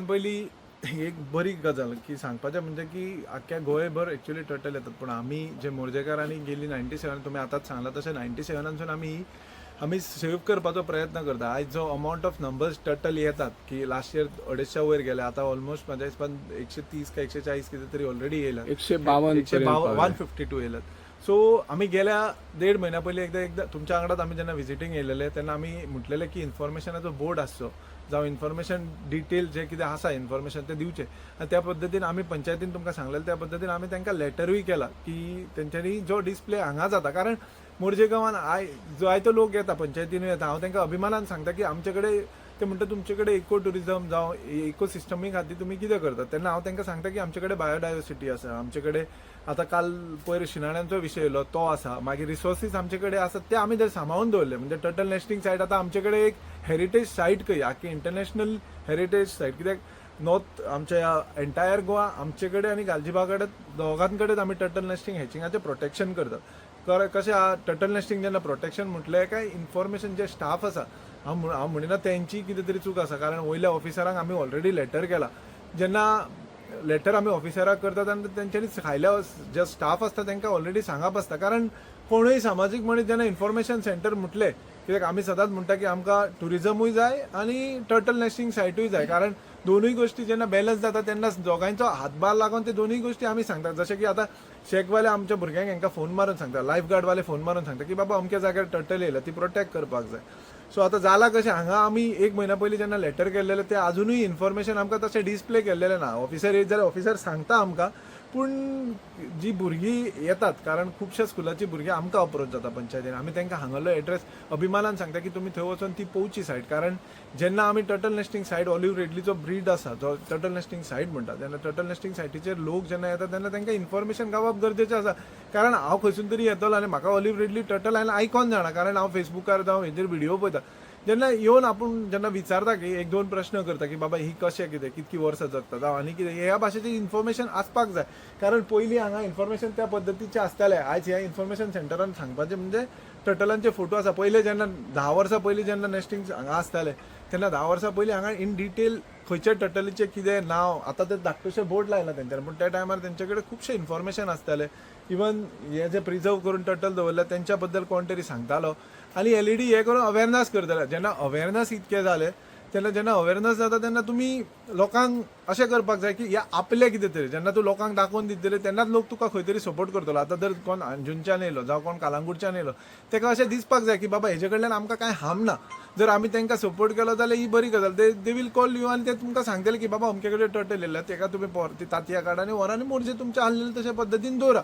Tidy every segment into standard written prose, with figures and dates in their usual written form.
पयलीं एक बरी गजाल की सांगपाचें म्हणजे की आख्ख्या गोंयभर एक्चुअली टर्टल येतात, पूण आमी जे मोर्जेकारांनी गेली 97 तुमी आतांच सांगला तशें 97सून आमी सेव्ह करपाचो प्रयत्न करता. आयज जो अमावंट ऑफ नंबर्स टर्टल येतात की लास्ट इयर 250 वयर गेले, आतां ऑलमोस्ट म्हाज्या हिसपान 130 का 140 कितें तरी ऑलरेडी येयल्यात, 152 152 येयल्यात. सो आमी गेल्या 1.5 म्हयन्या पयलीं एकदा तुमच्या वांगडाच आमी जेन्ना विजिटींग येयलेले तेन्ना आमी म्हटलेलें की इन्फॉर्मेशनाचो बोर्ड आसचो, जावं इन्फॉर्मेशन डिटेल जे कितें आसा इन्फॉर्मेशन तें दिवचें. आनी त्या पद्दतीन आमी पंचायतीन तुमकां सांगलेलें, त्या पद्दतीन आमी तांकां लेटरूय केला की तेंच्यांनी जो डिस्प्ले हांगा जाता, कारण मोरजे गांवान जो आयतो लोक येता पंचायतीनूय येता, हांव तांकां अभिमानान सांगता की आमचे कडेन ते म्हणटा तुमचे कडेन इको टुरिजम जावं इको सिस्टमी खातीर तुमी कितें करतात, तेन्ना हांव तांकां सांगता की आमचे कडेन बायोडायवर्सिटी आसा, आमचे कडेन आतां काल पयर शिणाण्यांचो विशय येयलो तो आसा, मागीर रिसोर्सीस आमचे कडेन आसात ते आमी जर सांबाळून दवरले. म्हणजे टर्टल नेस्टिंग सायट आतां आमचे कडेन एक हेरिटेज सायट कही, आख्खी इंटरनॅशनल हेरिटेज सायट. कित्याक नॉर्थ आमच्या एंटायर गोवा आमचे कडेन आनी गालजिबा कडेन दोगां कडेन आमी टर्टल नेस्टिंग हॅचिंगाचें प्रोटेक्शन करतात. कशें आहा टर्टल नेस्टिंग जेन्ना प्रोटेक्शन म्हटलें काय इन्फॉर्मेशन जे स्टाफ आसा, हांव म्हणिना तेंची कितें तरी चूक आसा, कारण वयल्या ऑफिसरांक आमी ऑलरेडी लेटर केला. जेन्ना लेटर आमी ऑफिसराक करतात आनी तेंच्यांनी खायल्या जे स्टाफ आसता तांकां ऑलरेडी सांगप आसता, कारण कोणूय सामाजीक मनीस जेन्ना इन्फॉर्मेशन सेंटर म्हटलें, कित्याक आमी सदांच म्हणटा की आमकां टुरिजमूय जाय आनी टर्टल नेस्टिंग सायटूय जाय, कारण दोनूय गोश्टी जेन्ना बॅलन्स जाता तेन्ना दोगांयचो हातभार लागून ते दोनूय गोश्टी आमी सांगतात. जशें की आतां शेकवाले आमच्या भुरग्यांक हांकां फोन मारून सांगता, लायफ गार्डवाले फोन मारून सांगता की बाबा अमक्या जाग्यार टर्टल येयला, ती प्रोटेक्ट करपाक जाय. सो आतां जाला कशें, हांगा आमी 1 म्हयन्या पयलीं जेन्ना लेटर केल्लेलें तें अजुनूय इन्फॉर्मेशन आमकां तशें डिस्प्ले केल्लेलें ना. ऑफिसर येयत जाल्यार ऑफिसर सांगता आमकां, पूण जी भुरगीं येतात, कारण खुबश्या स्कुलाची भुरगीं आमकां अप्रोच जाता पंचायतीन, आमी तांकां हांगालो एड्रेस अभिमानान सांगता की तुमी थंय वचून ती पळोवची सायट. कारण जेन्ना आमी टर्टल नेस्टिंग सायट ऑलिव्ह रिडलीचो ब्रीड आसा जो टर्टल नेस्टिंग सायट म्हणटा, तेन्ना टर्टल नेस्टिंग सायटीचेर लोक जेन्ना येतात तेन्ना तांकां इन्फॉर्मेशन गावप गरजेचें आसा. कारण हांव खंयसून तरी येतलो आनी म्हाका ऑलिव्ह रिडली टर्टल हांवें आयकून जाणा, कारण हांव फेसबुकार जावं हेजेर व्हिडिओ पळयता. जेन्ना येवन आपूण जेन्ना विचारता की 1-2 प्रश्न करता की बाबा ही कशें कितें कितकी वर्सां जगता जावं आनी कितें ह्या भाशेचें इन्फॉर्मेशन आसपाक जाय. कारण पयलीं हांगा इन्फॉर्मेशन त्या पद्दतीचें आसतालें. आयज ह्या इन्फॉर्मेशन सेंटरान सांगपाचें म्हणजे टर्टलांचे फोटो आसा. पयलीं जेन्ना 10 वर्सां पयलीं जेन्ना नेस्टिंग हांगा आसतालें तेन्ना 10 वर्सां पयलीं हांगा इन डिटेल खंयच्या टर्टलीचें कितें नांव, आतां ते धाकटेशे बोर्ड लायला तेंच्यांनी, पूण त्या टायमार तेंचे कडेन खुबशें इन्फॉर्मेशन आसतालें. इवन हे जे प्रिजर्व करून टर्टल दवरल्या तेंच्या बद्दल कोण तरी सांगतालो आनी एलईडी हे करून अवेरनस करताले. जेन्ना अवेरनस इतकें जालें तेन्ना जेन्ना अवेरनस जाता तेन्ना तुमी लोकांक अशें करपाक जाय की ह्या आपलें कितें तरी जेन्ना तूं लोकांक दाखोवन दितले तेन्नाच लोक तुका खंय तरी सपोर्ट करतलो. आतां जर कोण अंजुनच्यान येयलो जावं कोण कालांगूटच्यान येयलो ताका अशें दिसपाक जाय की बाबा हेजे कडल्यान आमकां कांय हार्म ना. जर आमी तांकां सपोर्ट केलो जाल्यार ही बरी गजाल. दे वील कॉल यू आनी ते तुमकां सांगतले की बाबा अमके कडेन टर्टल येयला, ताका तुमी ती तांतयां काडा आनी व्हरा आनी मोरजे तुमच्या आहलेले तशे पद्दतीन दवरा.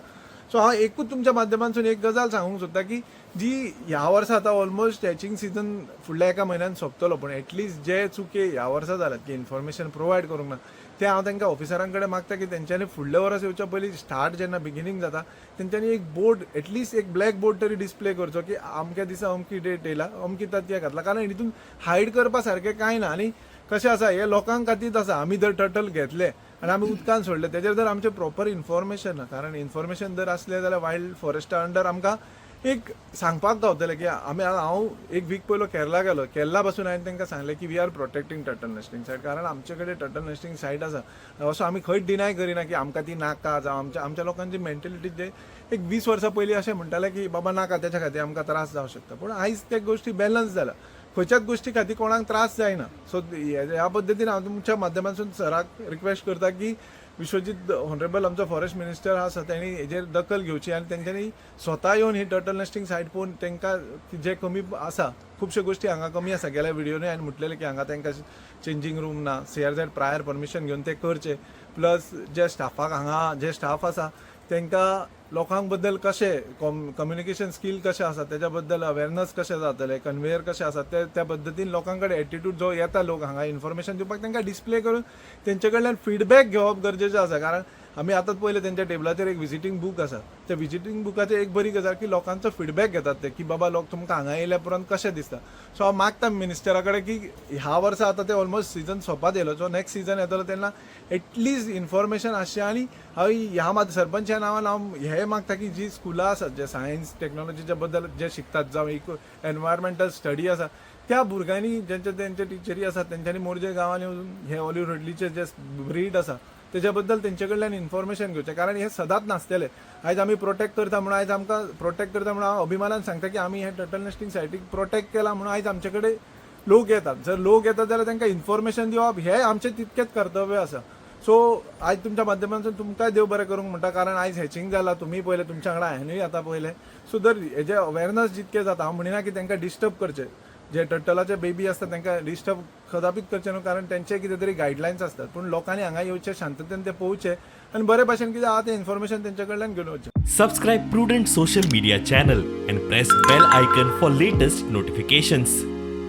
सो हांव एकूच तुमच्या माध्यमांतसून एक गजाल सांगूंक सोदता की जी ह्या वर्सा आतां ऑलमोस्ट हॅचिंग सीजन फुडल्या एका म्हयन्यान सोंपतलो, पूण एटलिस्ट जे चुके ह्या वर्सा जाल्यात की इन्फॉर्मेशन प्रोवायड करूंक ना ते हांव तांकां ऑफिसरां कडेन मागता की तेंच्यांनी फुडल्या वर्स येवच्या पयलीं स्टार्ट जेन्ना बिगिनींग जाता तेंच्यांनी एक बोर्ड एटलिस्ट एक ब्लॅक बोर्ड तरी डिस्प्ले करचो की अमक्या दिसा अमकी डेट येयला अमकी तांतयां घातला. कारण हितून हायड करपा सारकें कांय ना. आनी कशें आसा हे लोकांक खातीर आसा, आमी जर टर्टल घेतले आनी आमी उदकान सोडले तेजेर जर आमचें प्रॉपर इन्फॉर्मेशन ना, कारण इन्फॉर्मेशन जर आसलें जाल्यार वायल्ड फॉरेस्टा अंडर आमकां एक सांगपाक गावतलें की हांव एक वीक पयलो केरला गेलो, केरला पासून हांवें तांकां सांगलें की वी आर प्रोटेक्टींग टर्टल नेस्टिंग सायट. कारण आमचे कडेन टर्टल नेस्टिंग सायट आसा असो आमी खंयच डिनाय करिना की आमकां ती नाका, जावं आमच्या लोकांची मेंटेलिटी जे एक 20 वर्सां पयलीं अशें म्हणटाले की बाबा नाका तेच्या खातीर आमकां त्रास जावं शकता. पूण आयज ते गोश्टी बॅलन्स जाला, खंयच्याच गोश्टी खातीर कोणाक त्रास जायना. सो ह्या पद्दतीन हांव तुमच्या माध्यमांतसून सराक रिक्वेस्ट करता की विश्वजीत ऑनरेबल आमचो फॉरेस्ट मिनिस्टर आसा तेणी हेजेर दखल घेवची आनी तेंच्यांनी स्वता येवन ही टर्टल नेस्टिंग सायट पळोवन तांकां जे कमी आसा खुबश्यो गोश्टी हांगा कमी आसा. गेल्या व्हिडिओनी हांवें म्हटलेलें की हांगा तांकां चेंजींग रूम ना, CRZ प्रायर परमिशन घेवन ते करचे. प्लस जे स्टाफाक हांगा जे स्टाफ आसा तांकां लोकांक बद्दल कशें कम्युनिकेशन स्कील कशें आसा तेच्या बद्दल अवेरनस कशें जातलें, कन्वेयर कशें आसा त्या पद्दतीन लोकां कडेन एटिट्यूड जो येता लोक हांगा इन्फॉर्मेशन दिवपाक तांकां डिस्प्ले करून तेंचे कडल्यान फीडबॅक घेवप गरजेचें आसा. कारण आमी आतांच पयलें तेंच्या टेबलाचेर एक विजिटींग बूक आसा, त्या विजिटींग बुकाचेर एक बरी गजाल की लोकांचो फीडबॅक घेतात ते की बाबा लोक तुमकां हांगा येयल्या उपरांत कशें दिसता. सो हांव मागता मिनिस्टरा कडेन की ह्या वर्सा आतां ते ऑलमोस्ट सीजन सोंपात येयलो, सो नेक्स्ट सीजन येतलो तेन्ना एटलिस्ट इन्फॉर्मेशन आसचें. आनी हांव ह्या सरपंचा नांवान हांव हें मागता की जी स्कुलां आसात जे सायन्स टेक्नॉलॉजीच्या बद्दल जे शिकतात जावं एनवायरमेंटल स्टडी आसा त्या भुरग्यांनी त्यांचे टिचरी आसात तेंच्यांनी मोरजे गांवांनी वचून हे ऑलिव्ह रिडलीचे जे ब्रीड आसा तेच्या बद्दल तेंचे कडल्यान इन्फॉर्मेशन घेवचें, कारण हे सदांच नासतले. आयज आमी प्रोटेक्ट करता म्हणून आयज आमकां प्रोटेक्ट करता म्हणून हांव अभिमानान सांगता की आमी हे टर्टल नेस्टिंग सायटीक प्रोटेक्ट केला म्हणून आयज आमचे कडेन लोक येतात. जर लोक येतात जाल्यार तांकां इन्फॉर्मेशन दिवप हें आमचें तितकेंच कर्तव्य आसा. सो आयज तुमच्या माध्यमांतून तुमकांय देव बरें करूंक म्हणटा, कारण आयज हॅचिंग जालां, तुमी पळयलें, तुमच्या वांगडा हांवेंय आतां पळयलें. सो जर हेजे अवेरनस जितकें जाता, हांव म्हणिना की तांकां डिस्टर्ब करचें, जे टर्टलाचे बेबी आसता तांकां डिस्टर्ब कदापीत करचें न्हू, कारण तेंचे कितें तरी गायडलायन्स आसतात. पूण लोकांनी हांगा येवचें, शांततेन ते पळोवचें आनी बरे भशेन कितें आहा तें इन्फॉर्मेशन तेंचे कडल्यान घेवन वचचें. Subscribe Prudent social media channel and press bell icon for latest notifications.